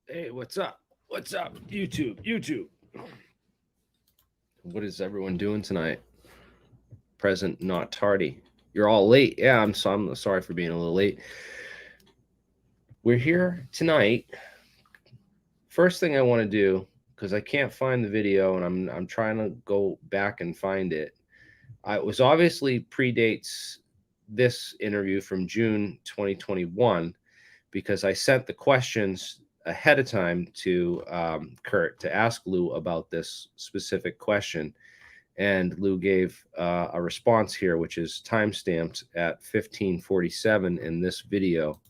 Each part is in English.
Hey, what's up? What's up? YouTube, YouTube. What is everyone doing tonight? Present, not tardy. You're all late. Yeah, I'm sorry for being a little late. We're here tonight. First thing I want to do, because I can't find the video and I'm trying to go back and find it. It was obviously predates this interview from June 2021 because I sent the questions ahead of time to Curt to ask Lou about this specific question. And Lou gave a response here, which is timestamped at 15:47 in this video.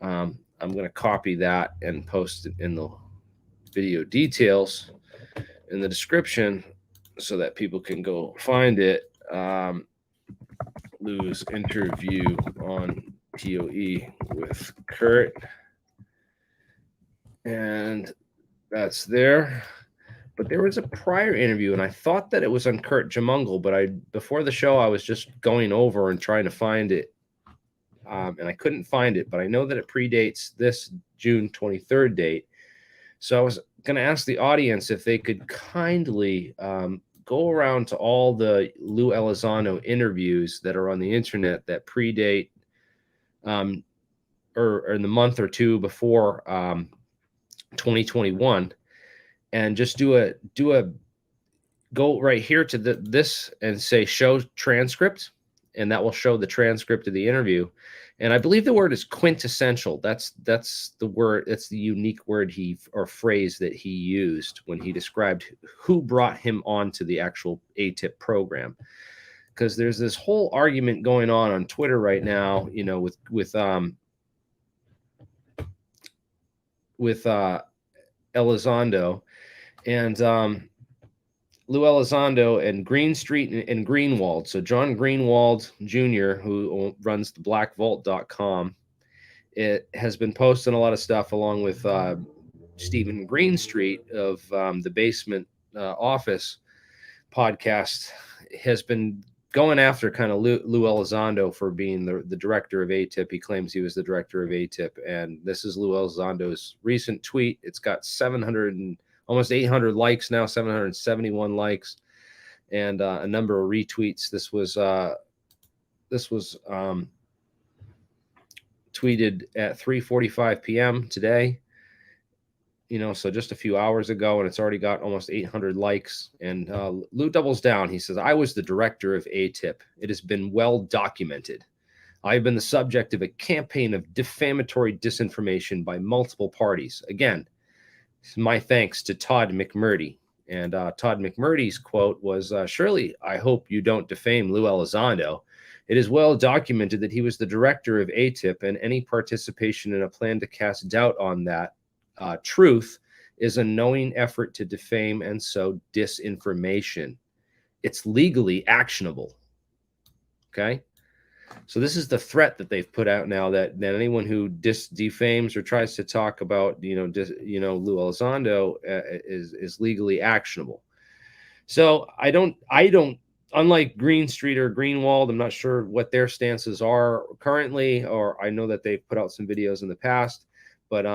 I'm going to copy that and post it in the video details in the description so that people can go find it. Lou's interview on TOE with Curt. And that's there. But there was a prior interview, and I thought that it was on Curt Jamungle, but before the show I was just going over and trying to find it, and I couldn't find it. But I know that it predates this June 23rd date, so I was going to ask the audience if they could kindly go around to all the Lou Elizondo interviews that are on the internet that predate, or in the month or two before 2021. And just do a go right here to this and say show transcript, and that will show the transcript of the interview. And I believe the word is quintessential. That's the word. That's the unique word or phrase that he used when he described who brought him onto the actual AATIP program. Because there's this whole argument going on Twitter right now, with Elizondo. And Lou Elizondo and Greenstreet and Greenwald. So John Greenwald Jr., who runs the blackvault.com, it has been posting a lot of stuff along with Stephen Greenstreet of the Basement Office podcast, has been going after kind of Lou Elizondo for being the director of AATIP. He claims he was the director of AATIP. And this is Lou Elizondo's recent tweet. It's got almost 800 likes now, 771 likes, and a number of retweets. This was tweeted at 3:45 p.m. today. So just a few hours ago, and it's already got almost 800 likes. And Lou doubles down. He says, "I was the director of AATIP. It has been well documented. I have been the subject of a campaign of defamatory disinformation by multiple parties. Again, my thanks to Todd McMurdy." And Todd McMurdy's quote was, "Surely I hope you don't defame Lou Elizondo. It is well documented that he was the director of AATIP, and any participation in a plan to cast doubt on that truth is a knowing effort to defame and sow disinformation. It's legally actionable." Okay? So this is the threat that they've put out now, that anyone who defames or tries to talk about Lou Elizondo is legally actionable. So I don't unlike Greenstreet or Greenwald, I'm not sure what their stances are currently, or I know that they've put out some videos in the past, but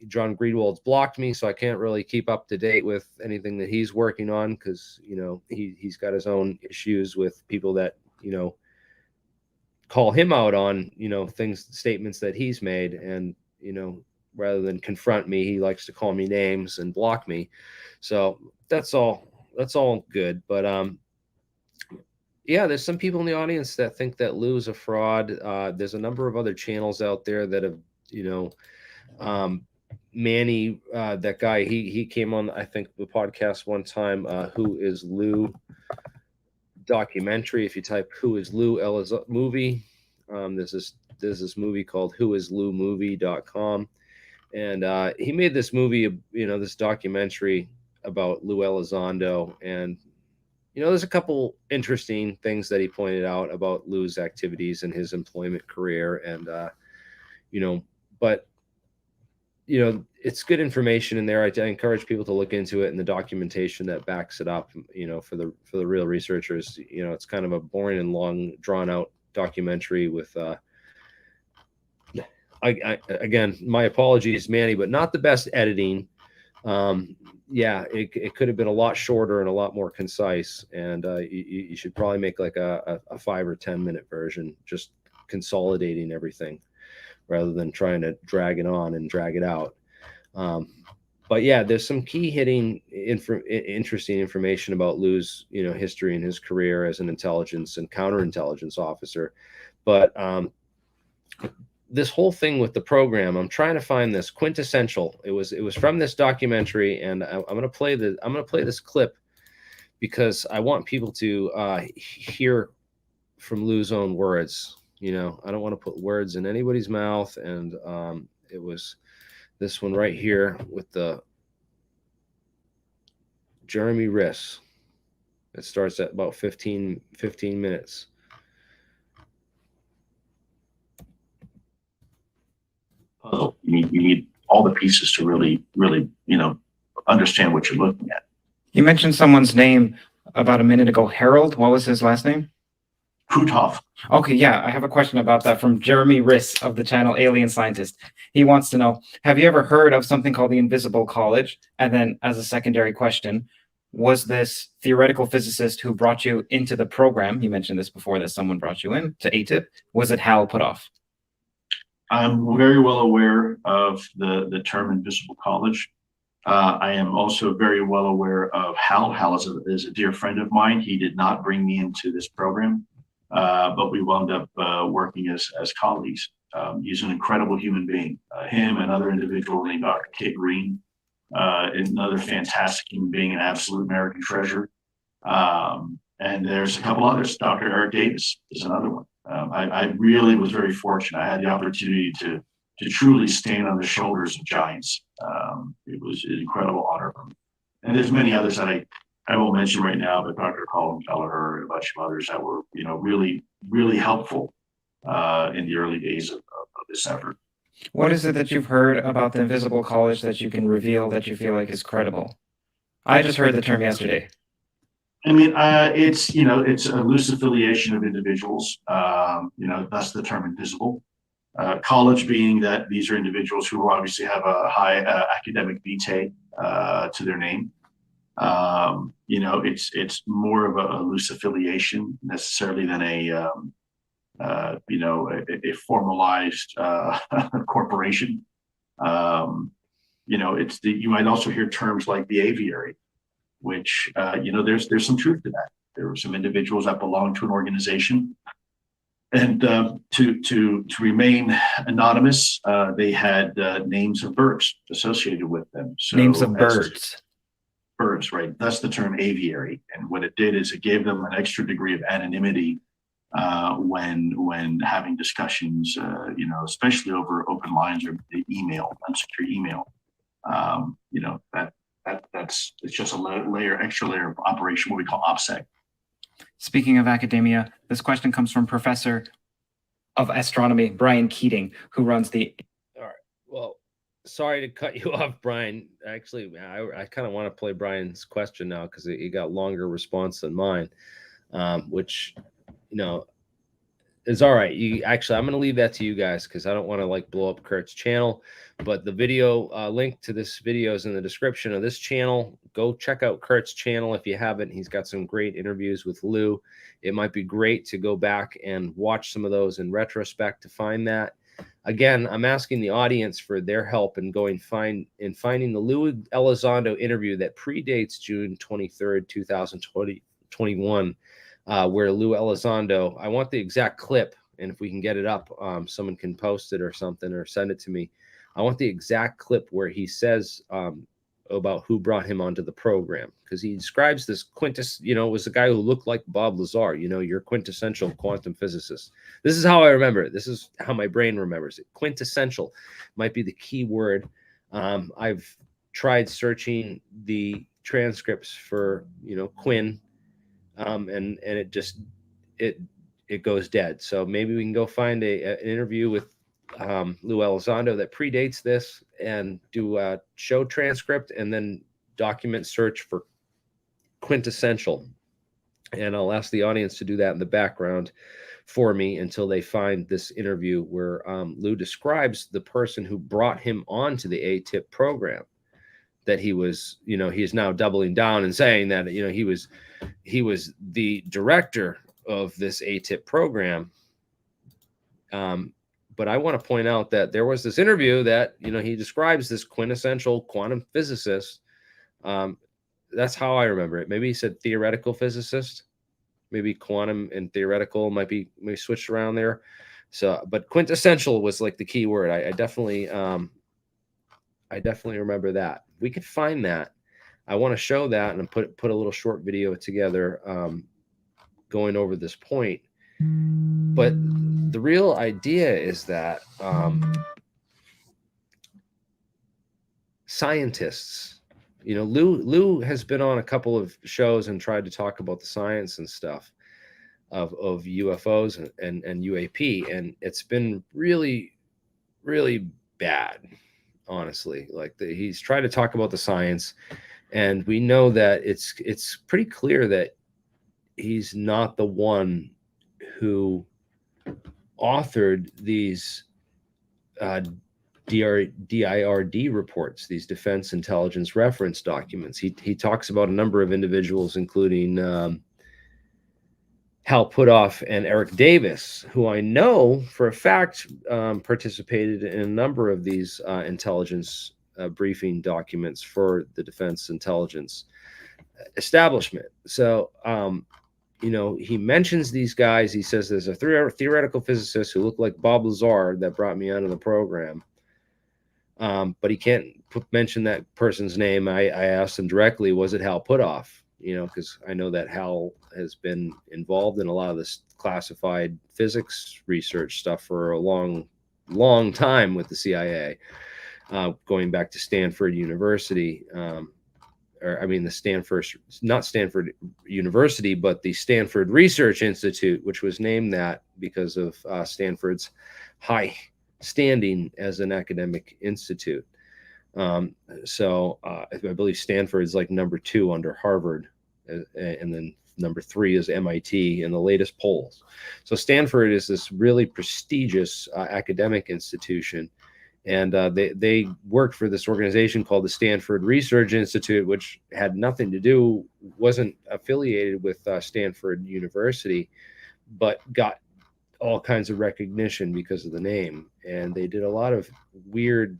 John Greenwald's blocked me, so I can't really keep up to date with anything that he's working on, because he's got his own issues with people that call him out on statements that he's made. And rather than confront me, he likes to call me names and block me. So that's all good. But yeah, there's some people in the audience that think that Lou's a fraud. There's a number of other channels out there that have Manny, that guy, he came on, I think, the podcast one time, Who is Lou documentary. If you type "Who is Lou movie," there's this movie called whoisloumovie.com, and he made this movie, this documentary about Lou Elizondo. And there's a couple interesting things that he pointed out about Lou's activities and his employment career. And but it's good information in there. I encourage people to look into it and the documentation that backs it up. For the real researchers, it's kind of a boring and long, drawn out documentary with Again, my apologies, Manny, but not the best editing. Yeah, it could have been a lot shorter and a lot more concise. And you should probably make like a 5 or 10 minute version, just consolidating everything rather than trying to drag it on and drag it out. But yeah, there's some key hitting interesting information about Lou's, history and his career as an intelligence and counterintelligence officer. But this whole thing with the program, I'm trying to find this quintessential. It was from this documentary, and I'm gonna play this clip because I want people to hear from Lou's own words. I don't want to put words in anybody's mouth, and it was this one right here with the Jeremy Riss. It starts at about 15 minutes. You need all the pieces to really, understand what you're looking at. You mentioned someone's name about a minute ago. Harold, what was his last name? Puthoff. Okay, yeah, I have a question about that from Jeremy Riss of the channel Alien Scientist. He wants to know, have you ever heard of something called the Invisible College? And then as a secondary question, was this theoretical physicist who brought you into the program, you mentioned this before, that someone brought you in to AATIP, was it Hal Puthoff? I'm very well aware of the term Invisible College. I am also very well aware of Hal. Hal is a dear friend of mine. He did not bring me into this program, but we wound up working as colleagues. He's an incredible human being. Him and another individual named Dr. Kate Green, another fantastic human being, an absolute American treasure. And there's a couple others. Dr. Eric Davis is another one. I really was very fortunate. I had the opportunity to truly stand on the shoulders of giants. It was an incredible honor. And there's many others that I won't mention right now, but Dr. Colin Kelleher and a bunch of others that were, really, really helpful in the early days of this effort. What is it that you've heard about the Invisible College that you can reveal that you feel like is credible? I just heard the term yesterday. I mean, it's a loose affiliation of individuals. Thus the term invisible. College being that these are individuals who obviously have a high academic vitae to their name. It's more of a loose affiliation necessarily than a formalized corporation. You might also hear terms like the Aviary, which there's some truth to that. There were some individuals that belonged to an organization, and to remain anonymous, they had names of birds associated with them. So names of birds. Birds, right? That's the term aviary. And what it did is it gave them an extra degree of anonymity when having discussions, especially over open lines or email, unsecure email. It's just a extra layer of operation, what we call OPSEC. Speaking of academia, this question comes from Professor of Astronomy, Brian Keating, who runs the... All right. Well, sorry to cut you off, Brian. Actually, I kind of want to play Brian's question now because he got longer response than mine, which, is all right. I'm going to leave that to you guys because I don't want to blow up Curt's channel. But the video link to this video is in the description of this channel. Go check out Curt's channel if you haven't. He's got some great interviews with Lou. It might be great to go back and watch some of those in retrospect to find that. Again, I'm asking the audience for their help in finding the Lou Elizondo interview that predates June 23rd, 2021. Where Lou Elizondo, I want the exact clip, and if we can get it up, someone can post it or something or send it to me. I want the exact clip where he says about who brought him onto the program, because he describes this was the guy who looked like Bob Lazar, your quintessential quantum physicist. This is how I remember it. This is how my brain remembers it. Quintessential might be the key word. I've tried searching the transcripts for, Quinn, and it just it goes dead. So maybe we can go find an interview with Lou Elizondo that predates this and do a show transcript and then document search for quintessential. And I'll ask the audience to do that in the background for me until they find this interview where Lou describes the person who brought him onto the AATIP program. That he was, he is now doubling down and saying that, he was the director of this AATIP program. But I want to point out that there was this interview that, he describes this quintessential quantum physicist. That's how I remember it. Maybe he said theoretical physicist, maybe quantum and theoretical might be switched around there. So, but quintessential was like the key word. I definitely remember that. We could find that. I want to show that and put a little short video together, going over this point. But the real idea is that scientists, Lou has been on a couple of shows and tried to talk about the science and stuff of UFOs and UAP, and it's been really, really bad, honestly. Like he's tried to talk about the science, and we know that it's pretty clear that he's not the one who authored these DIRD reports, these Defense Intelligence Reference documents. He talks about a number of individuals, including Hal Puthoff and Eric Davis, who I know for a fact participated in a number of these intelligence briefing documents for the Defense Intelligence establishment. So, he mentions these guys. He says there's a theoretical physicist who looked like Bob Lazar that brought me onto the program. But he can't mention that person's name. I asked him directly, was it Hal Puthoff? Because I know that Hal has been involved in a lot of this classified physics research stuff for a long, long time with the CIA, going back to Stanford University. Not Stanford University, but the Stanford Research Institute, which was named that because of Stanford's high standing as an academic institute. So I believe Stanford is like number 2 under Harvard, and then number 3 is MIT in the latest polls. So Stanford is this really prestigious academic institution. And they worked for this organization called the Stanford Research Institute, which had nothing to do, wasn't affiliated with Stanford University, but got all kinds of recognition because of the name. And they did a lot of weird,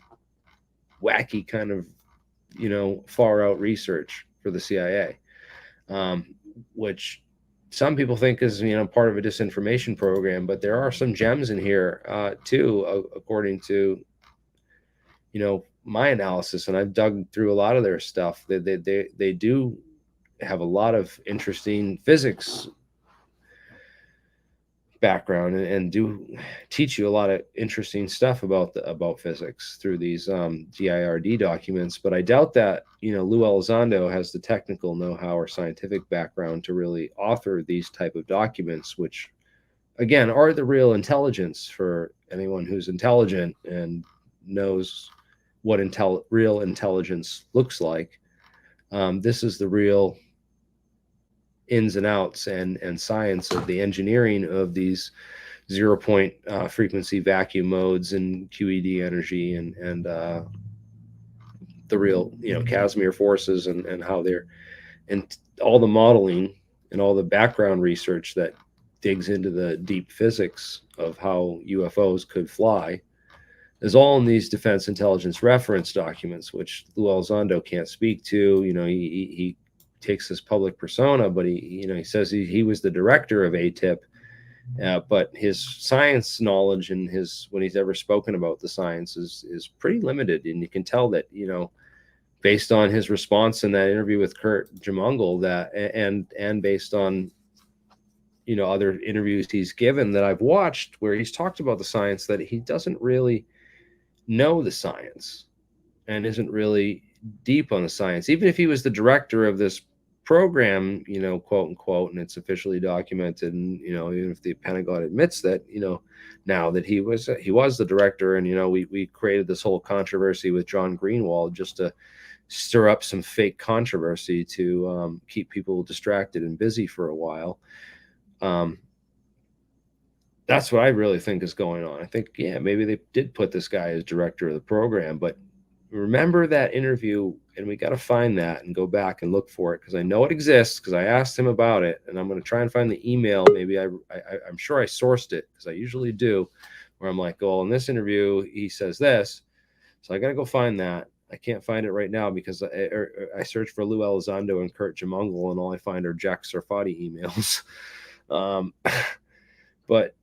wacky kind of, far out research for the CIA, which some people think is, part of a disinformation program. But there are some gems in here too, according to my analysis, and I've dug through a lot of their stuff. They do have a lot of interesting physics background and do teach you a lot of interesting stuff about physics through these DIRD documents. But I doubt that Lou Elizondo has the technical know-how or scientific background to really author these type of documents, which again are the real intelligence for anyone who's intelligent and knows what real intelligence looks like. This is the real ins and outs and science of the engineering of these 0-point frequency vacuum modes and QED energy and the real Casimir forces and how they're, and all the modeling and all the background research that digs into the deep physics of how UFOs could fly is all in these Defense Intelligence Reference documents, which Lou Elizondo can't speak to. He takes this public persona, but he says he was the director of AATIP, but his science knowledge and when he's ever spoken about the science is pretty limited. And you can tell that, based on his response in that interview with Curt that, and based on, other interviews he's given that I've watched where he's talked about the science, that he doesn't really know the science and isn't really deep on the science. Even if he was the director of this program, quote unquote, and it's officially documented, and even if the Pentagon admits that, now that he was the director, and we created this whole controversy with John Greenwald just to stir up some fake controversy to keep people distracted and busy for a while. that's what I really think is going on. I think, yeah, maybe they did put this guy as director of the program, but remember that interview, and we got to find that and go back and look for it, because I know it exists, because I asked him about it, and I'm going to try and find the email. Maybe I'm sure I sourced it, because I usually do, where I'm like, oh, in this interview he says this, so I got to go find that. I can't find it right now because I searched for Lou Elizondo and Curt Jamungle, and all I find are Jack Sarfati emails. But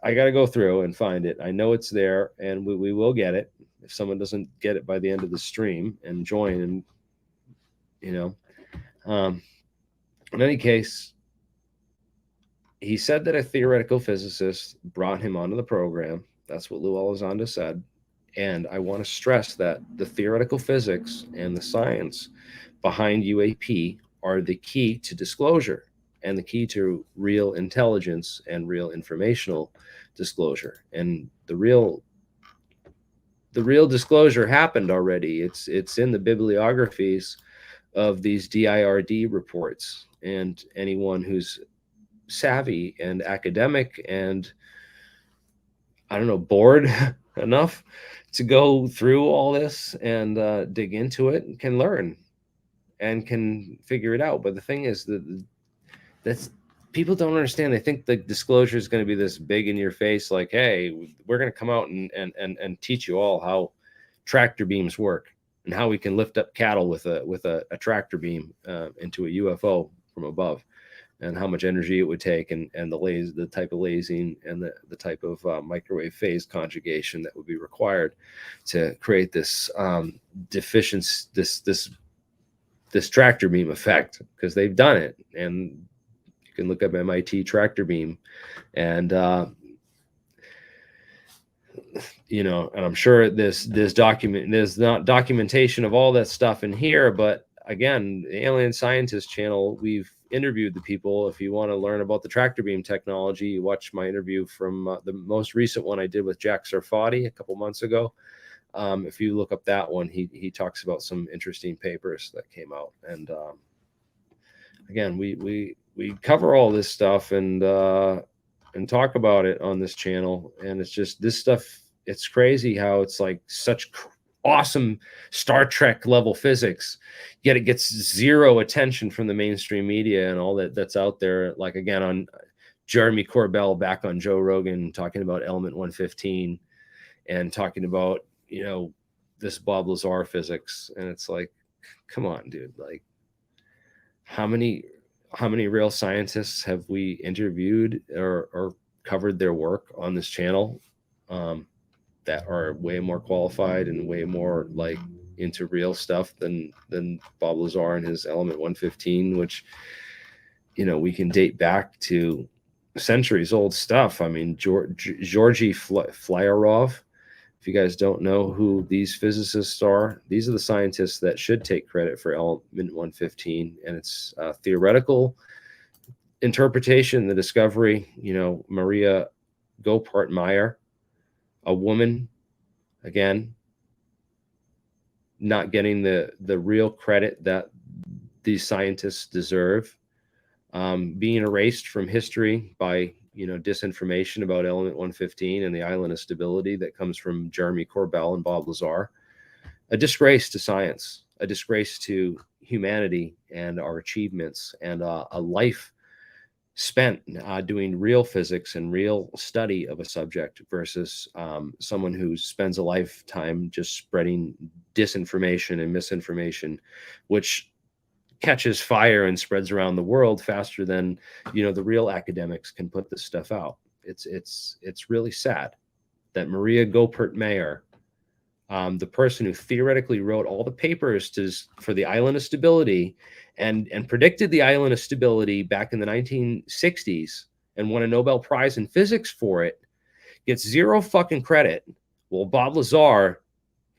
I got to go through and find it. I know it's there, and we will get it if someone doesn't get it by the end of the stream and join. And in any case, he said that a theoretical physicist brought him onto the program. That's what Lou Elizondo said. And I want to stress that the theoretical physics and the science behind UAP are the key to disclosure and the key to real intelligence and real informational disclosure. And the real disclosure happened already. It's in the bibliographies of these DIRD reports, and anyone who's savvy and academic and, I don't know, bored enough to go through all this and dig into it can learn and can figure it out. But the thing is that's people don't understand. They think the disclosure is going to be this big in your face, like, hey, we're going to come out and teach you all how tractor beams work and how we can lift up cattle with a tractor beam into a UFO from above, and how much energy it would take, and the type of lasing and the type of microwave phase conjugation that would be required to create this this tractor beam effect, because they've done it. And you can look up MIT tractor beam, and and I'm sure there's not documentation of all that stuff in here, but again, the Alien Scientist channel, we've interviewed the people. If you want to learn about the tractor beam technology, you watch my interview from the most recent one I did with Jack Sarfati a couple months ago. If you look up that one, he talks about some interesting papers that came out. And again, we cover all this stuff and talk about it on this channel. And it's just this stuff. It's crazy how it's like such awesome Star Trek level physics, yet it gets zero attention from the mainstream media and all that's out there. Like, again, on Jeremy Corbell back on Joe Rogan talking about element 115 and talking about, this Bob Lazar physics. And it's like, come on, dude. Like, how many real scientists have we interviewed or covered their work on this channel that are way more qualified and way more like into real stuff than Bob Lazar and his element 115, which, we can date back to centuries old stuff. I mean, Georgy Flyarov, if you guys don't know who these physicists are, these are the scientists that should take credit for element 115, and it's theoretical interpretation, the discovery. Maria Gopart-Mayer, a woman, again, not getting the real credit that these scientists deserve, being erased from history by disinformation about element 115 and the island of stability that comes from Jeremy Corbell and Bob Lazar. A disgrace to science, a disgrace to humanity and our achievements, and a life spent doing real physics and real study of a subject versus someone who spends a lifetime just spreading disinformation and misinformation, which catches fire and spreads around the world faster than the real academics can put this stuff out. It's really sad that Maria Gopart-Mayer, the person who theoretically wrote all the papers for the island of stability and predicted the island of stability back in the 1960s and won a Nobel Prize in physics for it, gets zero fucking credit. Well, Bob Lazar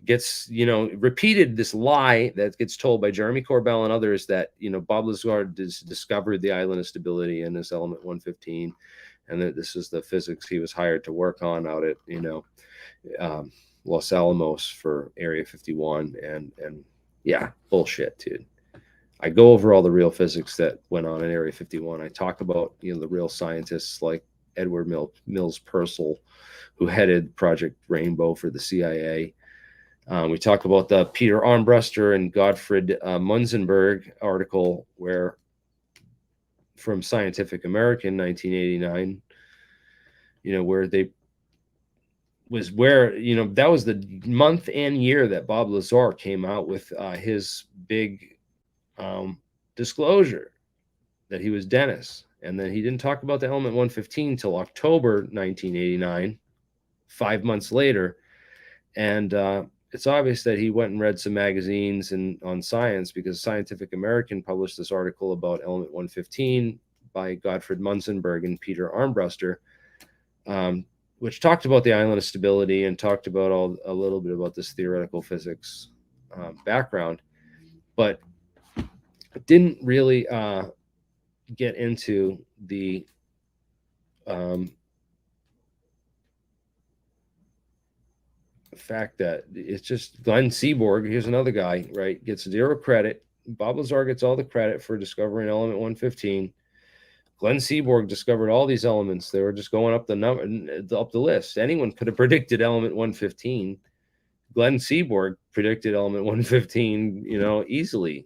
gets, repeated this lie that gets told by Jeremy Corbell and others that, Bob Lazar discovered the island of stability and this element 115, and that this is the physics he was hired to work on out at, Los Alamos for Area 51. And yeah, bullshit, dude. I go over all the real physics that went on in Area 51. I talk about, the real scientists like Edward Mills Purcell, who headed Project Rainbow for the CIA. We talk about the Peter Armbruster and Gottfried Munzenberg article where from Scientific American 1989, where they was where, that was the month and year that Bob Lazar came out with his big disclosure that he was Dennis. And then he didn't talk about the element 115 till October 1989, 5 months later. And it's obvious that he went and read some magazines and on science, because Scientific American published this article about element 115 by Gottfried Munzenberg and Peter Armbruster, which talked about the island of stability and talked about a little bit about this theoretical physics background, but didn't really get into the fact that it's just Glenn Seaborg. Here's another guy, right? Gets 0 credit. Bob Lazar gets all the credit for discovering element 115. Glenn Seaborg discovered all these elements. They were just going up the list. Anyone could have predicted element 115. Glenn Seaborg predicted element 115, easily.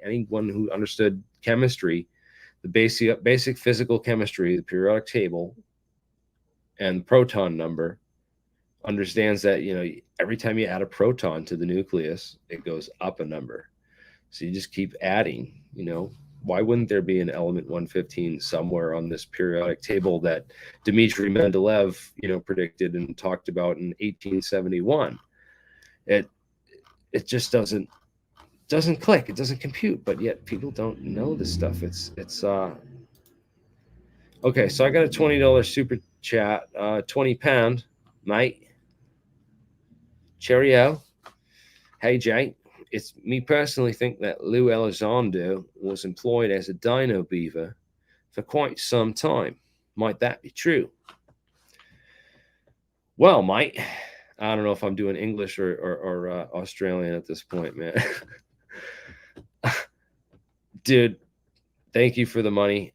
Anyone who understood chemistry, the basic physical chemistry, the periodic table, and the proton number, understands that, every time you add a proton to the nucleus, it goes up a number. So you just keep adding, Why wouldn't there be an element 115 somewhere on this periodic table that Dmitry Mendeleev, predicted and talked about in 1871? It just doesn't click. It doesn't compute, but yet people don't know this stuff. It's okay. So I got a $20 super chat, £20, mate. Cheerio. Hey, Jay. It's me personally think that Lou Elizondo was employed as a dino beaver for quite some time. Might that be true? Well, mate, I don't know if I'm doing English or Australian at this point, man. Dude, thank you for the money.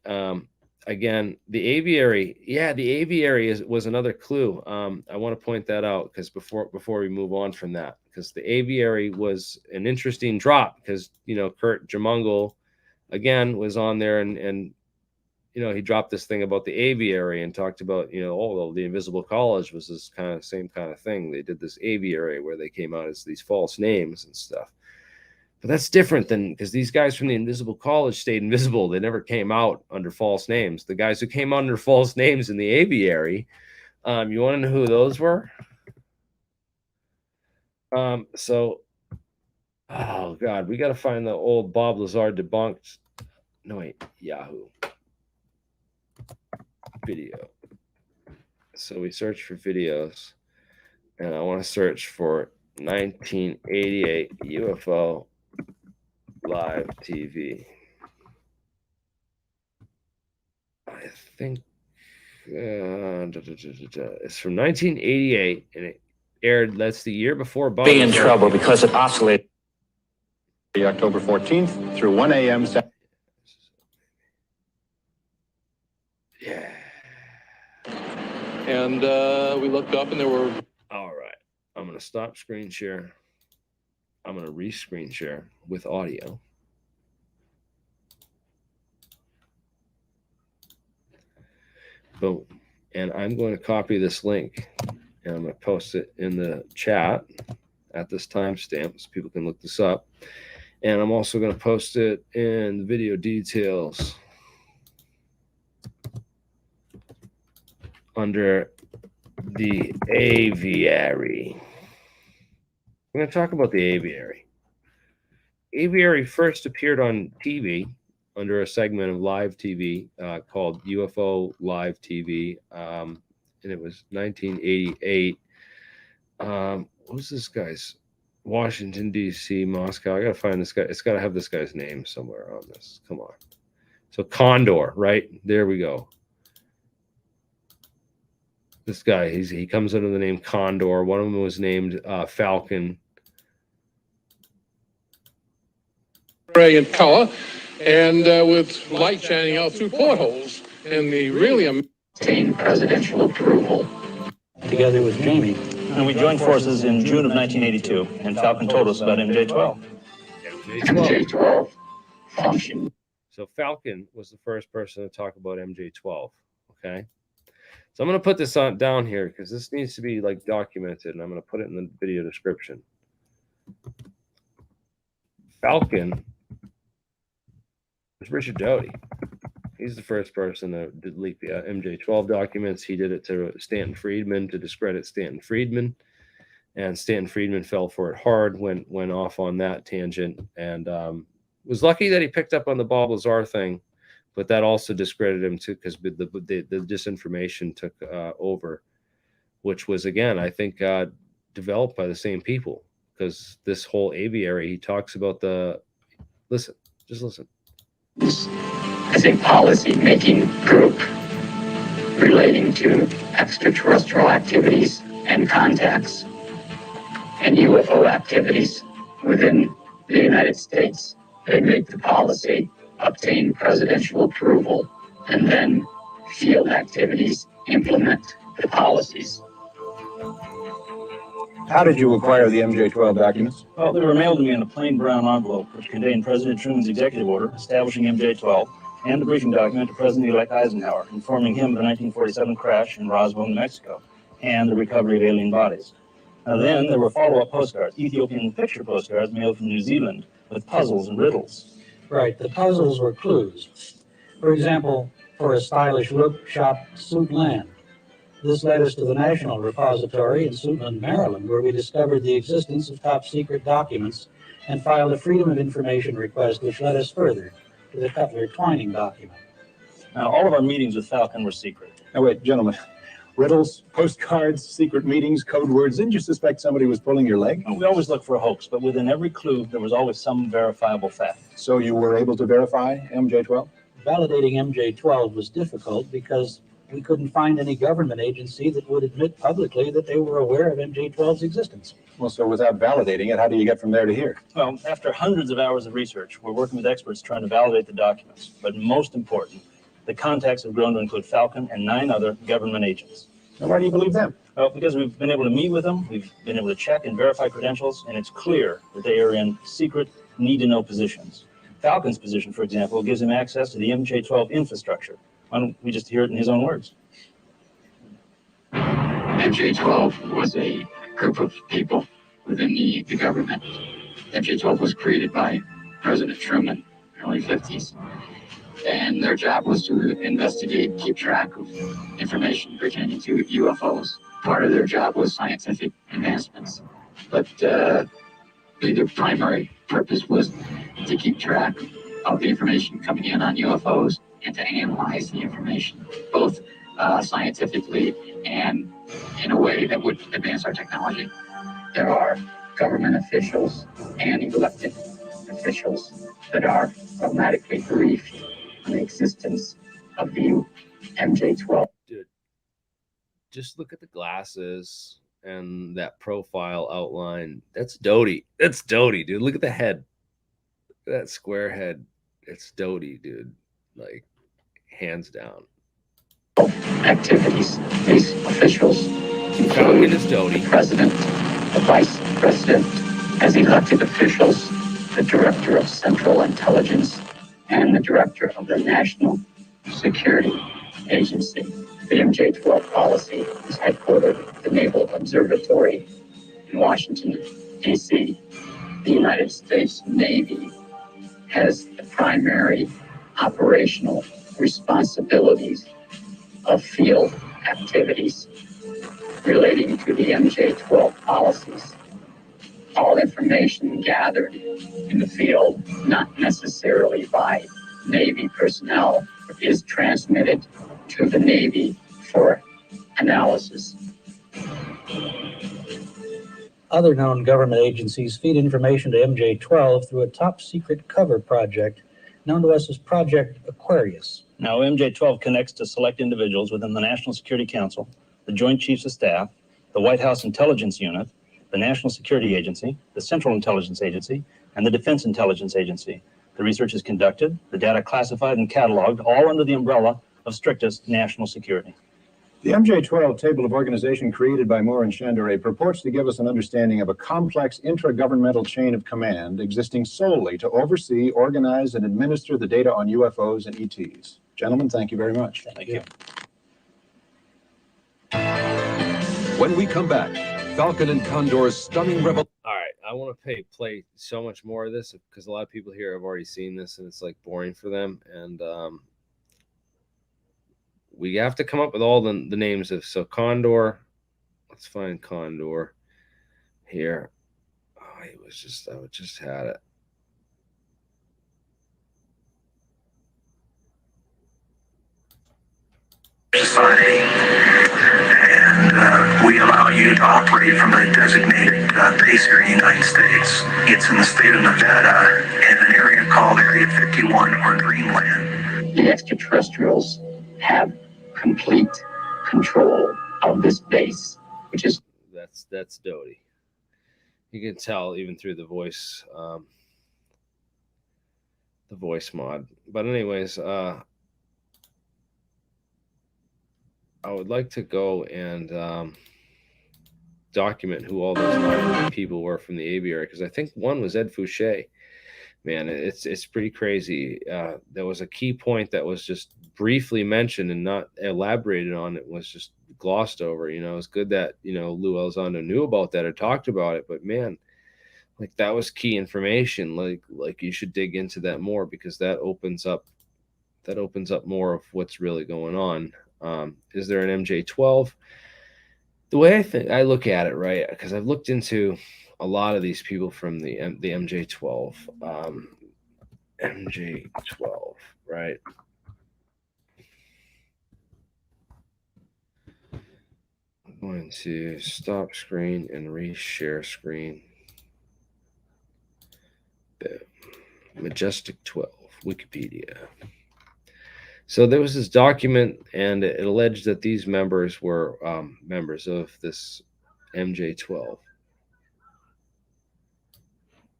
Again, the aviary. Yeah, the aviary was another clue. I want to point that out because before we move on from that, because the aviary was an interesting drop because, Curt Jamungal, again, was on there and he dropped this thing about the aviary and talked about, the Invisible College was this same kind of thing. They did this aviary where they came out as these false names and stuff. But that's different than, because these guys from the Invisible College stayed invisible. They never came out under false names. The guys who came under false names in the aviary, you want to know who those were? Oh God, we got to find the old Bob Lazar debunked. No, wait, Yahoo video. So we search for videos, and I want to search for 1988 UFO live TV. I think it's from 1988, and it aired. That's the year before Bob. Be in trouble because it oscillated. October 14th through 1 a.m. Yeah. And we looked up, and there were. All right. I'm gonna stop screen share. I'm going to re-screen share with audio. Boom. And I'm going to copy this link and I'm going to post it in the chat at this timestamp so people can look this up. And I'm also going to post it in the video details under the Aviary. We're going to talk about the Aviary. Aviary first appeared on TV under a segment of live TV called UFO Live TV, and it was 1988. What was this guy's? Washington, D.C., Moscow. I got to find this guy. It's got to have this guy's name somewhere on this. Come on. So Condor, right? There we go. This guy, he comes under the name Condor. One of them was named Falcon. In color and with light shining out through portholes. And the really obtain presidential approval. Together with Jamie. And we joined forces in June of 1982, and Falcon told us about MJ-12. MJ-12 function. So Falcon was the first person to talk about MJ-12. Okay. So I'm going to put this down here because this needs to be like documented, and I'm going to put it in the video description. Falcon was Richard Doty. He's the first person that did leak the MJ-12 documents. He did it to Stanton Friedman to discredit Stanton Friedman, and Stanton Friedman fell for it hard, went off on that tangent, and was lucky that he picked up on the Bob Lazar thing, but that also discredited him too because the disinformation took over, which was, again, I think developed by the same people, because this whole Aviary, he talks about listen. As a policy-making group relating to extraterrestrial activities and contacts and UFO activities within the United States. They make the policy, obtain presidential approval, and then field activities implement the policies. How did you acquire the MJ-12 documents? Well, they were mailed to me in a plain brown envelope, which contained President Truman's executive order establishing MJ-12 and the briefing document to President-elect Eisenhower, informing him of the 1947 crash in Roswell, New Mexico, and the recovery of alien bodies. Then there were follow-up postcards, Ethiopian picture postcards mailed from New Zealand with puzzles and riddles. Right, the puzzles were clues. For example, for a stylish rope shop suit land. This led us to the National Repository in Suitland, Maryland, where we discovered the existence of top-secret documents and filed a Freedom of Information request, which led us further to the Cutler-Twining document. Now, all of our meetings with Falcon were secret. Now, wait, gentlemen. Riddles, postcards, secret meetings, code words. Didn't you suspect somebody was pulling your leg? We always look for a hoax, but within every clue, there was always some verifiable fact. So you were able to verify MJ-12? Validating MJ-12 was difficult because we couldn't find any government agency that would admit publicly that they were aware of MJ-12's existence. Well, so without validating it, how do you get from there to here? Well, after hundreds of hours of research, we're working with experts trying to validate the documents. But most important, the contacts have grown to include Falcon and 9 other government agents. Now, why do you believe them? Well, because we've been able to meet with them, we've been able to check and verify credentials, and it's clear that they are in secret, need-to-know positions. Falcon's position, for example, gives him access to the MJ-12 infrastructure. Why don't we just hear it in his own words? MJ-12 was a group of people within the government. MJ-12 was created by President Truman in the early 50s. And their job was to investigate, keep track of information pertaining to UFOs. Part of their job was scientific advancements. But their primary purpose was to keep track of the information coming in on UFOs and to analyze the information, both scientifically and in a way that would advance our technology. There are government officials and elected officials that are automatically briefed on the existence of the MJ-12. Dude, just look at the glasses and that profile outline. That's Doty. That's Doty, dude. Look at the head. That square head. It's Doty, dude. Like, hands down. Activities. These officials include the president, the vice president, as elected officials, the director of Central Intelligence, and the director of the National Security Agency. The MJ-12 policy is headquartered at the Naval Observatory in Washington, D.C. The United States Navy has the primary operational responsibilities of field activities relating to the MJ-12 policies. All information gathered in the field, not necessarily by Navy personnel, is transmitted to the Navy for analysis. Other known government agencies feed information to MJ-12 through a top-secret cover project known to us as Project Aquarius. Now, MJ-12 connects to select individuals within the National Security Council, the Joint Chiefs of Staff, the White House Intelligence Unit, the National Security Agency, the Central Intelligence Agency, and the Defense Intelligence Agency. The research is conducted, the data classified and cataloged, all under the umbrella of strictest national security. The MJ-12 table of organization created by Moore and Chanderet purports to give us an understanding of a complex intragovernmental chain of command existing solely to oversee, organize, and administer the data on UFOs and ETs. Gentlemen, thank you very much. Thank you. When we come back, Falcon and Condor's stunning revelation. All right, I want to play so much more of this because a lot of people here have already seen this and it's like boring for them. And we have to come up with all the names of, so Condor. Let's find Condor here. Oh, I just had it. Society, and we allow you to operate from a designated base here in the United States. It's in the state of Nevada in an area called Area 51 or Greenland. The extraterrestrials have complete control of this base, which is that's Doty. You can tell even through the voice mod. But anyways, I would like to go and document who all those 9 people were from the Aviary, because I think one was Ed Fouché. Man, it's pretty crazy. There was a key point that was just briefly mentioned and not elaborated on. It was just glossed over. It's good that Lou Elizondo knew about that or talked about it, but man, like that was key information. Like you should dig into that more, because that opens up more of what's really going on. Is there an MJ-12? The way I look at it, right? Because I've looked into a lot of these people from the MJ-12. MJ-12, right? I'm going to stop screen and reshare screen. Boom. Majestic 12, Wikipedia. So there was this document, and it alleged that these members were members of this MJ-12.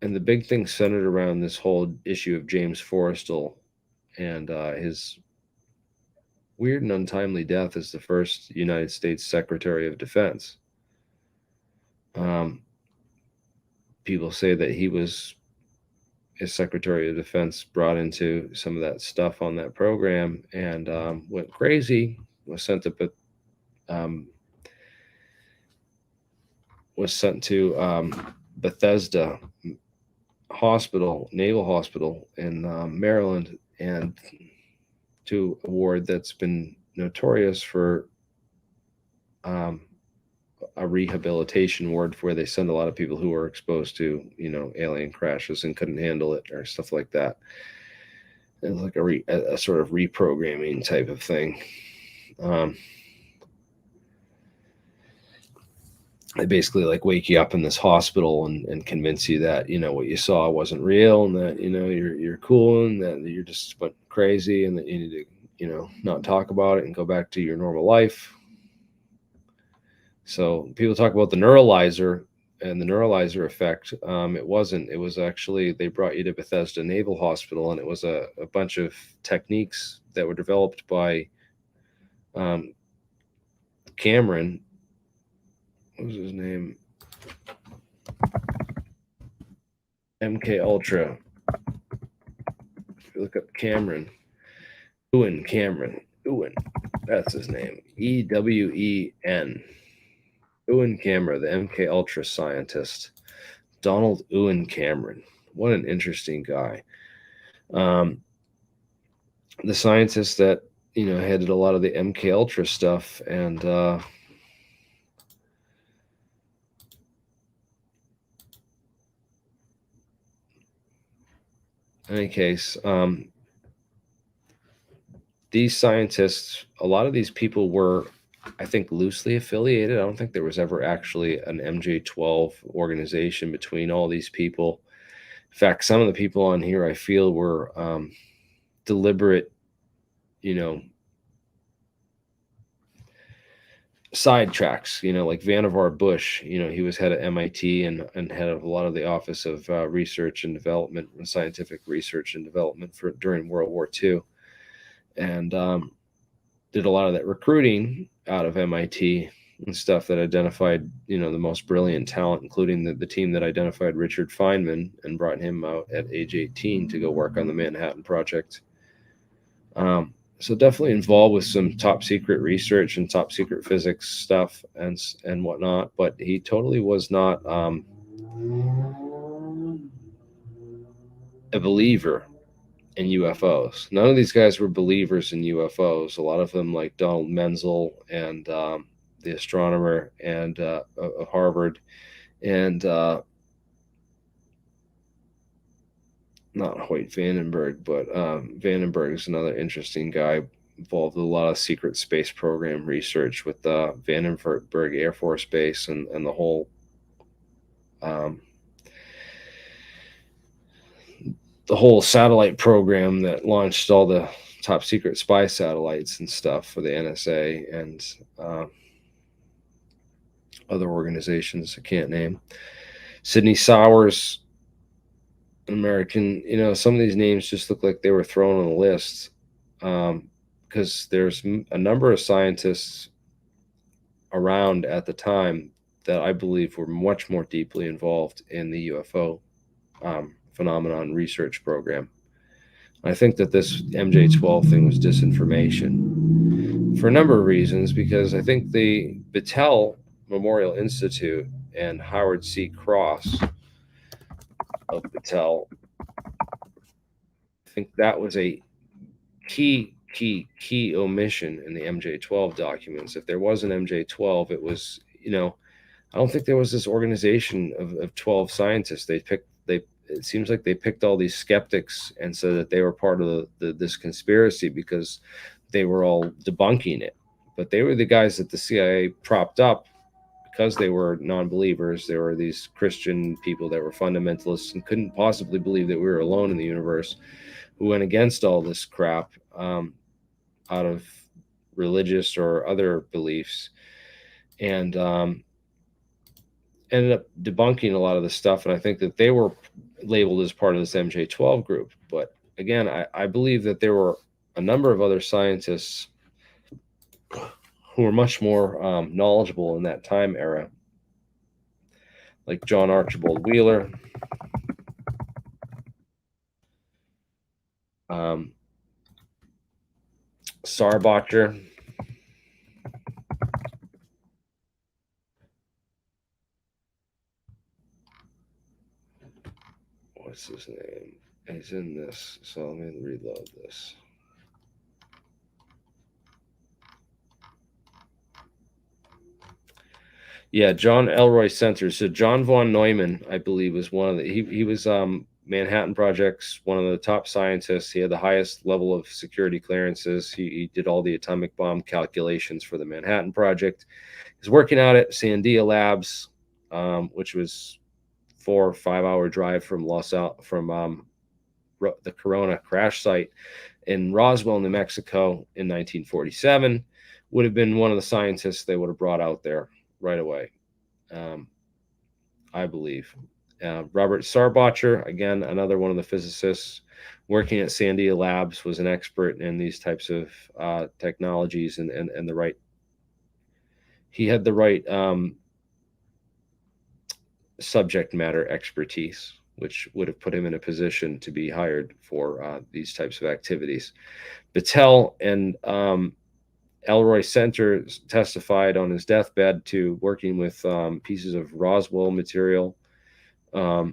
And the big thing centered around this whole issue of James Forrestal and his weird and untimely death as the first United States Secretary of Defense. People say that he was, as Secretary of Defense, brought into some of that stuff on that program and went crazy, was sent to Bethesda Hospital, Naval Hospital in Maryland, and to a ward that's been notorious for a rehabilitation ward where they send a lot of people who are exposed to, alien crashes and couldn't handle it or stuff like that. It's like a sort of reprogramming type of thing. They basically like wake you up in this hospital and convince you that, what you saw wasn't real, and that, you're cool, and that you're just went crazy, and that you need to, not talk about it and go back to your normal life. So people talk about the neuralizer and the neuralizer effect. It wasn't. It was actually, they brought you to Bethesda Naval Hospital, and it was a bunch of techniques that were developed by Cameron. What was his name? MK Ultra. If you look up Cameron, Ewen Cameron, Ewen, that's his name. EWEN. Ewen Cameron, the MK Ultra scientist, Donald Ewen Cameron. What an interesting guy. The scientist that headed a lot of the MK Ultra stuff, and in any case, these scientists, a lot of these people were, I think, loosely affiliated. I don't think there was ever actually an MJ-12 organization between all these people. In fact, some of the people on here, I feel, were deliberate, sidetracks, like Vannevar Bush. He was head of MIT and head of a lot of the Office of Research and Development, Scientific Research and Development during World War II. And did a lot of that recruiting out of MIT and stuff that identified, the most brilliant talent, including the team that identified Richard Feynman and brought him out at age 18 to go work on the Manhattan Project. So definitely involved with some top secret research and top secret physics stuff and whatnot, but he totally was not a believer in UFOs. None of these guys were believers in UFOs. A lot of them, like Donald Menzel and the astronomer and of Harvard, and not Hoyt Vandenberg, but Vandenberg is another interesting guy involved with a lot of secret space program research with Vandenberg Air Force Base and the whole satellite program that launched all the top secret spy satellites and stuff for the NSA and other organizations I can't name. Sidney Sowers, an American. Some of these names just look like they were thrown on the list because there's a number of scientists around at the time that I believe were much more deeply involved in the UFO phenomenon research program. I think that this MJ-12 thing was disinformation for a number of reasons, because I think the Battelle Memorial Institute and Howard C. Cross of Battelle, I think that was a key omission in the MJ-12 documents. If there was an MJ-12, it was, I don't think there was this organization of 12 scientists. It seems like they picked all these skeptics and said that they were part of this conspiracy because they were all debunking it. But they were the guys that the CIA propped up because they were non-believers. They were these Christian people that were fundamentalists and couldn't possibly believe that we were alone in the universe, who went against all this crap out of religious or other beliefs, and ended up debunking a lot of the stuff. And I think that they were labeled as part of this MJ-12 group. But again, I believe that there were a number of other scientists who were much more knowledgeable in that time era, like John Archibald Wheeler, Sarbacher, what's his name? He's in this, so let me reload this. Yeah, John Elroy Center. So John von Neumann, I believe, was one of the he was Manhattan Project's one of the top scientists. He had the highest level of security clearances. He did all the atomic bomb calculations for the Manhattan Project. He's working out at Sandia Labs, which was 4 or 5 hour drive from the Corona crash site in Roswell, New Mexico in 1947. Would have been one of the scientists they would have brought out there right away, I believe. Robert Sarbacher, again, another one of the physicists working at Sandia Labs, was an expert in these types of technologies and the right. He had the right subject matter expertise, which would have put him in a position to be hired for these types of activities. Battelle and Elroy Center testified on his deathbed to working with pieces of Roswell material, or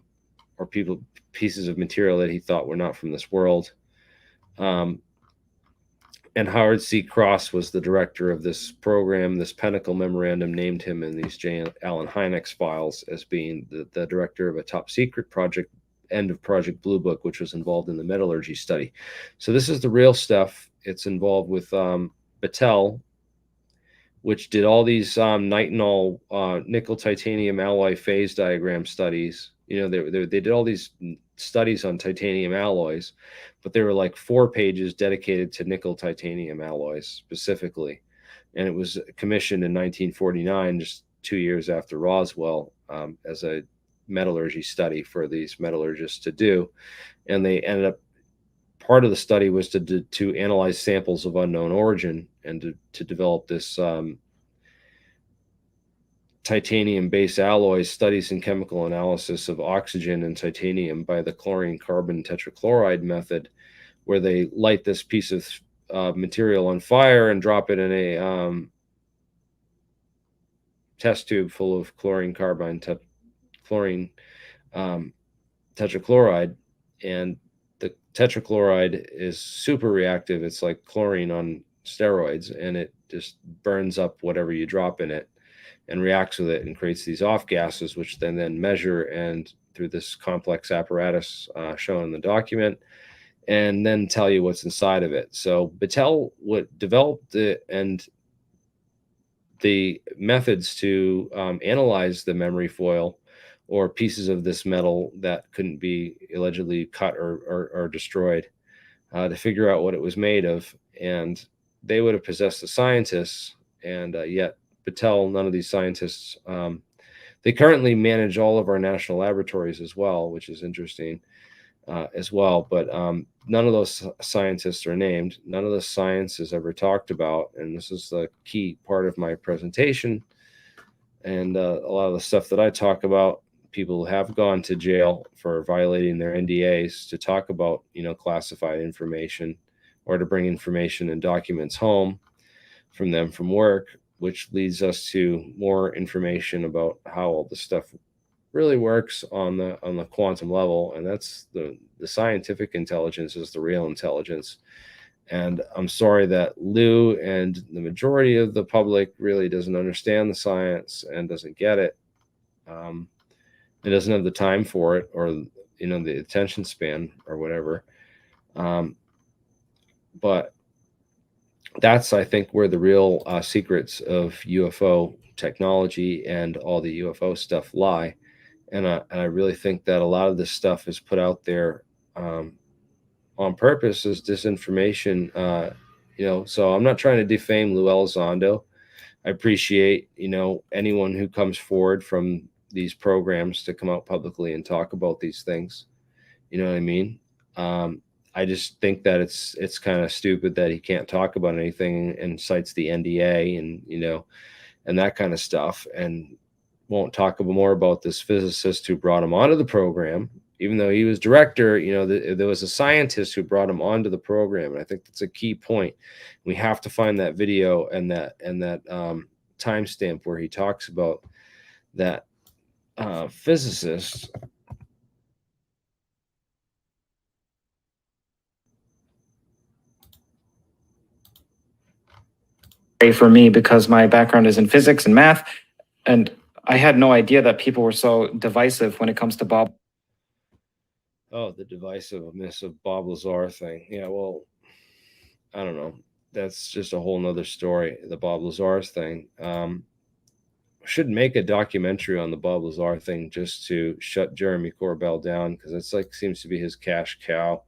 pieces of material that he thought were not from this world. And Howard C. Cross was the director of this program. This Pinnacle Memorandum named him in these J. Allen Hynek's files as being the director of a top secret project, end of Project Blue Book, which was involved in the metallurgy study. So this is the real stuff. It's involved with Battelle, which did all these nitinol nickel titanium alloy phase diagram studies. They did all these studies on titanium alloys, but there were like 4 pages dedicated to nickel titanium alloys specifically. And it was commissioned in 1949, just 2 years after Roswell, as a metallurgy study for these metallurgists to do. And they ended up part of the study was to analyze samples of unknown origin and to develop this titanium-based alloys studies and chemical analysis of oxygen and titanium by the chlorine carbon tetrachloride method, where they light this piece of material on fire and drop it in a test tube full of chlorine carbon tetrachloride, and the tetrachloride is super reactive. It's like chlorine on steroids, and it just burns up whatever you drop in it and reacts with it and creates these off gases, which then measure and through this complex apparatus shown in the document, and then tell you what's inside of it. So Battelle developed it and the methods to analyze the memory foil or pieces of this metal that couldn't be allegedly cut or destroyed to figure out what it was made of. And they would have possessed the scientists, and yet Battelle, none of these scientists, they currently manage all of our national laboratories as well, which is interesting as well. But none of those scientists are named. None of the science is ever talked about. And this is the key part of my presentation. And a lot of the stuff that I talk about, people have gone to jail for violating their NDAs to talk about, classified information or to bring information and documents home from them from work, which leads us to more information about how all this stuff really works on the quantum level. And that's the scientific intelligence is the real intelligence. And I'm sorry that Lou and the majority of the public really doesn't understand the science and doesn't get it. It doesn't have the time for it, or the attention span or whatever. But that's, I think, where the real secrets of UFO technology and all the UFO stuff lie. And I really think that a lot of this stuff is put out there on purpose as disinformation. So I'm not trying to defame Lou Elizondo. I appreciate, anyone who comes forward from these programs to come out publicly and talk about these things. You know what I mean? I just think that it's kind of stupid that he can't talk about anything and cites the NDA and, and that kind of stuff, and won't talk more about this physicist who brought him onto the program, even though he was director. There was a scientist who brought him onto the program. And I think that's a key point. We have to find that video and that timestamp where he talks about that physicist. For me, because my background is in physics and math, and I had no idea that people were so divisive when it comes to Bob. Oh, the divisiveness of Bob Lazar thing. Yeah, well, I don't know. That's just a whole nother story, the Bob Lazar thing. Should make a documentary on the Bob Lazar thing just to shut Jeremy Corbell down, because it's seems to be his cash cow.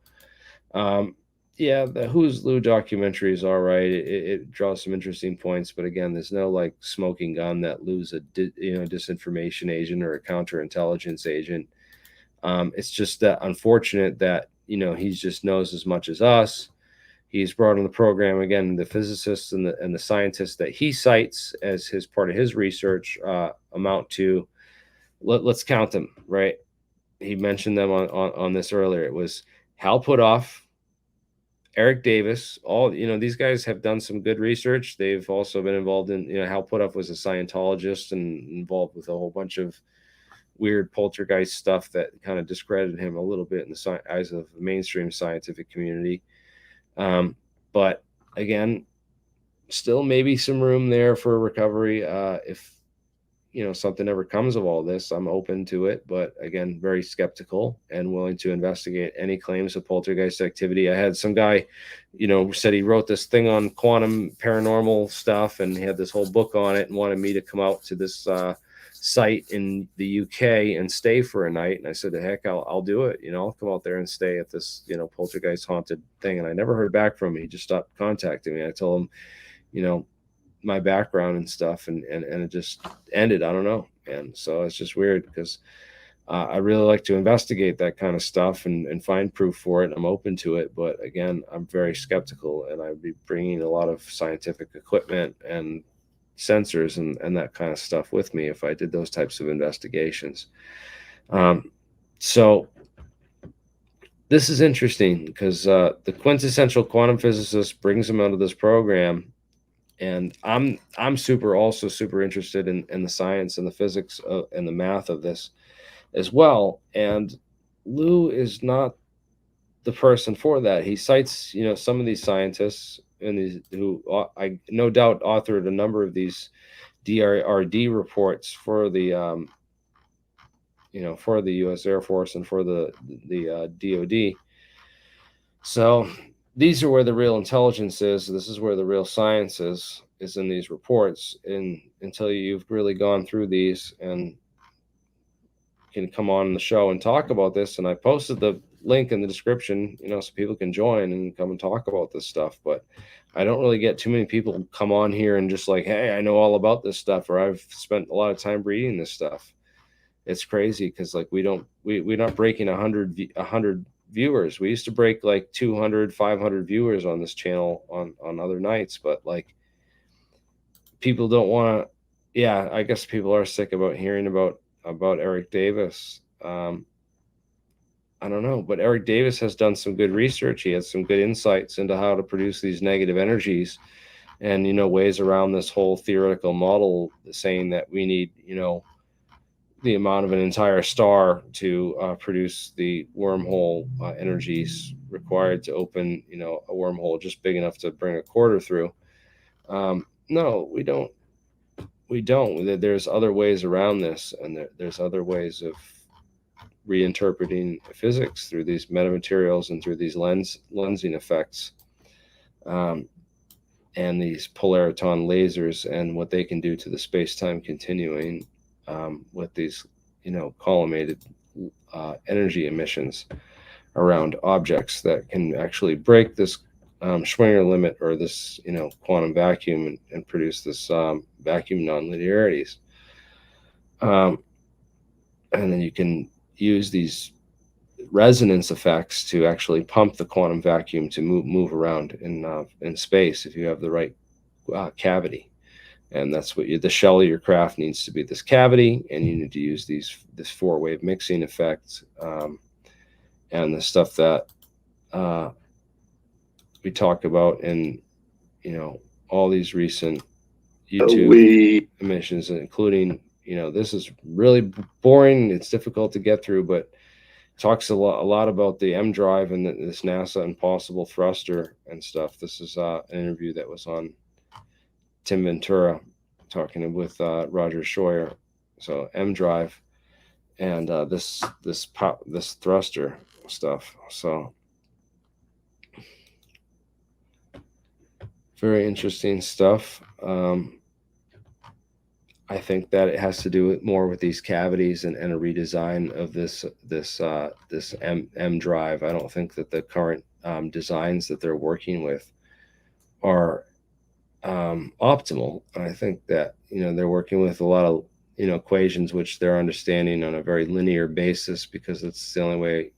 Yeah, the Who's Lou documentary is all right. It draws some interesting points, but again, there's no smoking gun that Lou's a disinformation agent or a counterintelligence agent. It's just that unfortunate that he just knows as much as us. He's brought on the program again the physicists and the scientists that he cites as his part of his research amount to, let's count them, right? He mentioned them on this earlier. It was Hal Puthoff, Eric Davis, all these guys have done some good research. They've also been involved in Hal Puthoff was a Scientologist and involved with a whole bunch of weird poltergeist stuff that kind of discredited him a little bit in the eyes of the mainstream scientific community. But again, still maybe some room there for recovery. If something ever comes of all this, I'm open to it, but again, very skeptical and willing to investigate any claims of poltergeist activity. I had some guy, said he wrote this thing on quantum paranormal stuff, and he had this whole book on it and wanted me to come out to this site in the UK and stay for a night. And I said, heck, I'll do it. I'll come out there and stay at this, poltergeist haunted thing. And I never heard back from him. He just stopped contacting me. I told him, my background and stuff, and it just ended. I don't know. And so it's just weird because I really like to investigate that kind of stuff and find proof for it. I'm open to it, but again, I'm very skeptical, and I'd be bringing a lot of scientific equipment and sensors and that kind of stuff with me if I did those types of investigations. So this is interesting because the quintessential quantum physicist brings them out of this program, and I'm also super interested in the science and the physics and the math of this as well. And Lou is not the person for that. He cites, some of these scientists who I no doubt authored a number of these DRD reports for the for the U.S. Air Force and for the DoD. So these are where the real intelligence is. This is where the real science is in these reports. And until you've really gone through these and can come on the show and talk about this, and I posted the link in the description, so people can join and come and talk about this stuff. But I don't really get too many people come on here and just like, hey, I know all about this stuff, or I've spent a lot of time reading this stuff. It's crazy because like we're not breaking 100 viewers. We used to break like 200, 500 viewers on this channel on other nights, but like people don't want to. Yeah, I guess people are sick about hearing about Eric Davis. I don't know, but Eric Davis has done some good research. He has some good insights into how to produce these negative energies and, ways around this whole theoretical model saying that we need, the amount of an entire star to produce the wormhole energies required to open, a wormhole just big enough to bring a quarter through. No, we don't. There's other ways around this, and there's other ways of reinterpreting physics through these metamaterials and through these lensing effects, and these polariton lasers and what they can do to the space-time continuing with these, collimated energy emissions around objects that can actually break this Schwinger limit or this, quantum vacuum and produce this vacuum nonlinearities. And then you can use these resonance effects to actually pump the quantum vacuum to move around in space if you have the right cavity. And that's what the shell of your craft needs to be, this cavity, and you need to use this four-wave mixing effect and the stuff that we talk about in all these recent YouTube emissions, including this is really boring. It's difficult to get through, but talks a lot about the M drive and this NASA impossible thruster and stuff. This is an interview that was on Tim Ventura talking with Roger Scheuer. So M drive and this thruster stuff. So very interesting stuff. I think that it has to do more with these cavities and a redesign of this M drive. I don't think that the current designs that they're working with are optimal. I think that they're working with a lot of equations which they're understanding on a very linear basis because it's the only way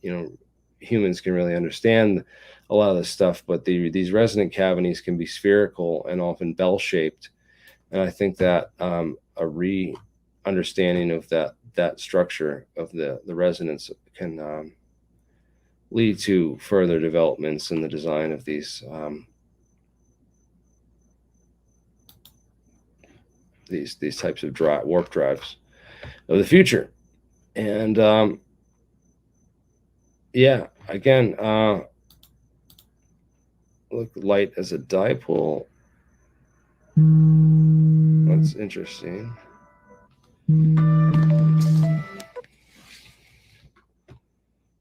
humans can really understand a lot of this stuff. But these resonant cavities can be spherical and often bell-shaped, and I think that a re-understanding of that structure of the resonance can lead to further developments in the design of these types of warp drives of the future. And yeah, again, look, light as a dipole. That's interesting.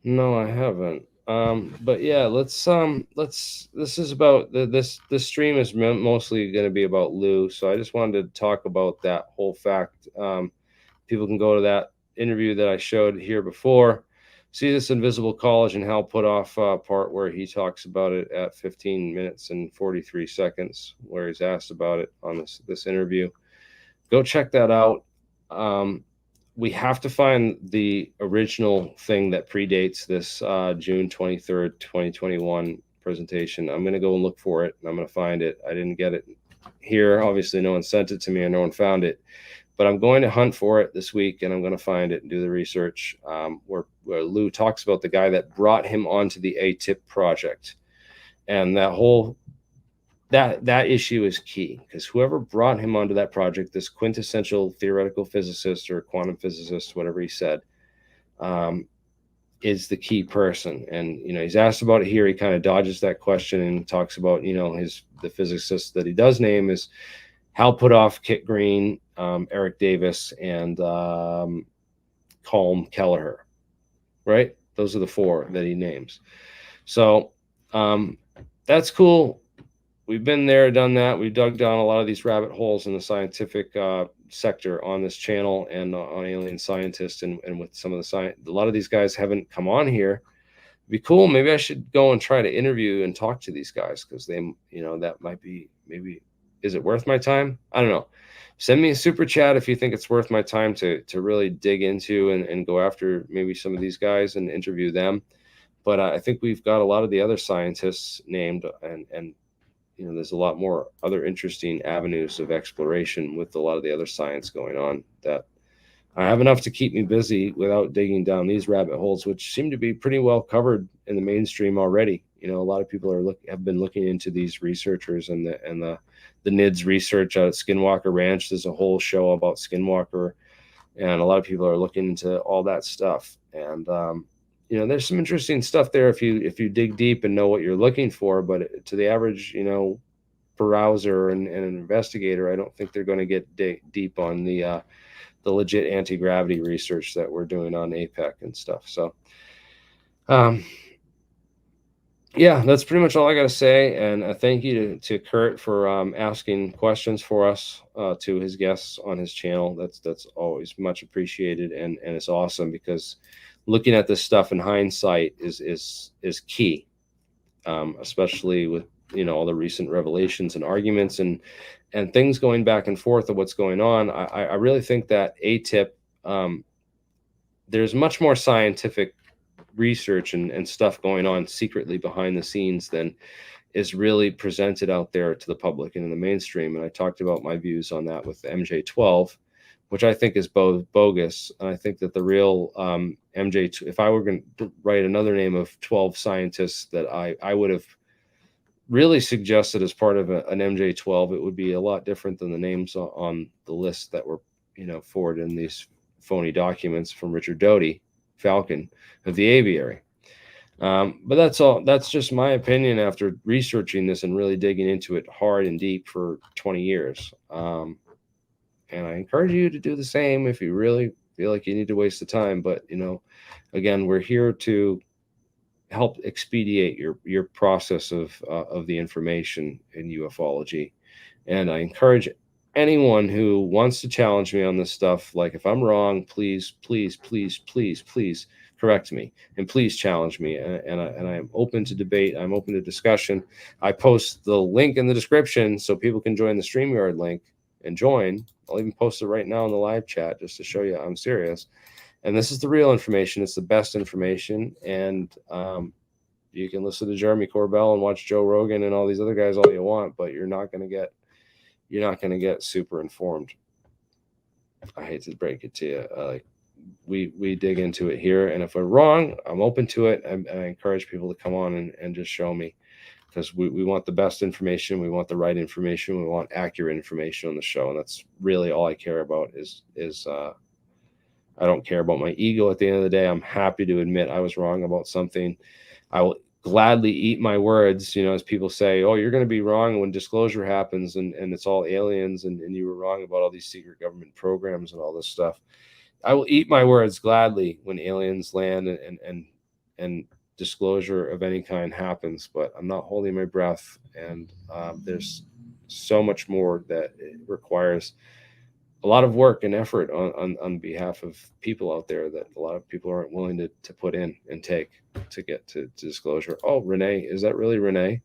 No, I haven't. But yeah, let's this is about this stream is mostly going to be about Lou, so I just wanted to talk about that whole fact. People can go to that interview that I showed here before, see this invisible college and Hal put off part where he talks about it at 15 minutes and 43 seconds, where he's asked about it on this interview. Go check that out. we have to find the original thing that predates this June 23rd, 2021 presentation. I'm going to go and look for it, and I'm going to find it. I didn't get it here. Obviously, no one sent it to me, and no one found it. But I'm going to hunt for it this week, and I'm going to find it and do the research, where Lou talks about the guy that brought him onto the AATIP project. And that whole that issue is key, because whoever brought him onto that project, this quintessential theoretical physicist or quantum physicist, whatever he said, is the key person. And he's asked about it here. He kind of dodges that question and talks about the physicist that he does name is Hal Puthoff, Kit Green, Eric Davis, and Colm Kelleher. Right? Those are the four that he names. So that's cool. We've been there, done that. We dug down a lot of these rabbit holes in the scientific sector on this channel and on Alien Scientist, and with some of the science. A lot of these guys haven't come on here. It'd be cool. Maybe I should go and try to interview and talk to these guys, because they, that might be, maybe, is it worth my time? I don't know. Send me a super chat if you think it's worth my time to really dig into and go after maybe some of these guys and interview them. But I think we've got a lot of the other scientists named, and there's a lot more other interesting avenues of exploration with a lot of the other science going on, that I have enough to keep me busy without digging down these rabbit holes, which seem to be pretty well covered in the mainstream already. A lot of people have been looking into these researchers and the NIDS research out at Skinwalker Ranch. There's a whole show about Skinwalker, and a lot of people are looking into all that stuff. And there's some interesting stuff there if you dig deep and know what you're looking for. But to the average, browser and an investigator, I don't think they're going to get deep on the legit anti-gravity research that we're doing on APEC and stuff. So, yeah, that's pretty much all I got to say. And thank you to Curt for asking questions for us, to his guests on his channel. That's always much appreciated, and it's awesome, because looking at this stuff in hindsight is key, especially with all the recent revelations and arguments and things going back and forth of what's going on. I really think that AATIP, there's much more scientific research and stuff going on secretly behind the scenes than is really presented out there to the public and in the mainstream. And I talked about my views on that with MJ12, which I think is bogus. And I think that the real MJ, if I were going to write another name of 12 scientists that I would have really suggested as part of an MJ12, it would be a lot different than the names on the list that were forwarded in these phony documents from Richard Doty, Falcon, of the Aviary. But that's all. That's just my opinion after researching this and really digging into it hard and deep for 20 years. And I encourage you to do the same if you really feel like you need to waste the time. But, again, we're here to help expedite your process of the information in ufology. And I encourage anyone who wants to challenge me on this stuff, like if I'm wrong, please correct me, and please challenge me. And I'm open to debate. I'm open to discussion. I post the link in the description so people can join the StreamYard link and join. I'll even post it right now in the live chat just to show you I'm serious. And this is the real information. It's the best information. And you can listen to Jeremy Corbell and watch Joe Rogan and all these other guys all you want, but you're not going to get super informed. I hate to break it to you. We dig into it here, and if we're wrong, I'm open to it. And I encourage people to come on and just show me, because we want the best information. We want the right information. We want accurate information on the show. And that's really all I care about is I don't care about my ego at the end of the day. I'm happy to admit I was wrong about something. I will gladly eat my words, as people say, oh, you're going to be wrong when disclosure happens and it's all aliens and you were wrong about all these secret government programs and all this stuff. I will eat my words gladly when aliens land and disclosure of any kind happens, but I'm not holding my breath. And there's so much more that it requires a lot of work and effort on behalf of people out there that a lot of people aren't willing to put in and take to get to disclosure. Oh, Renee, is that really Renee?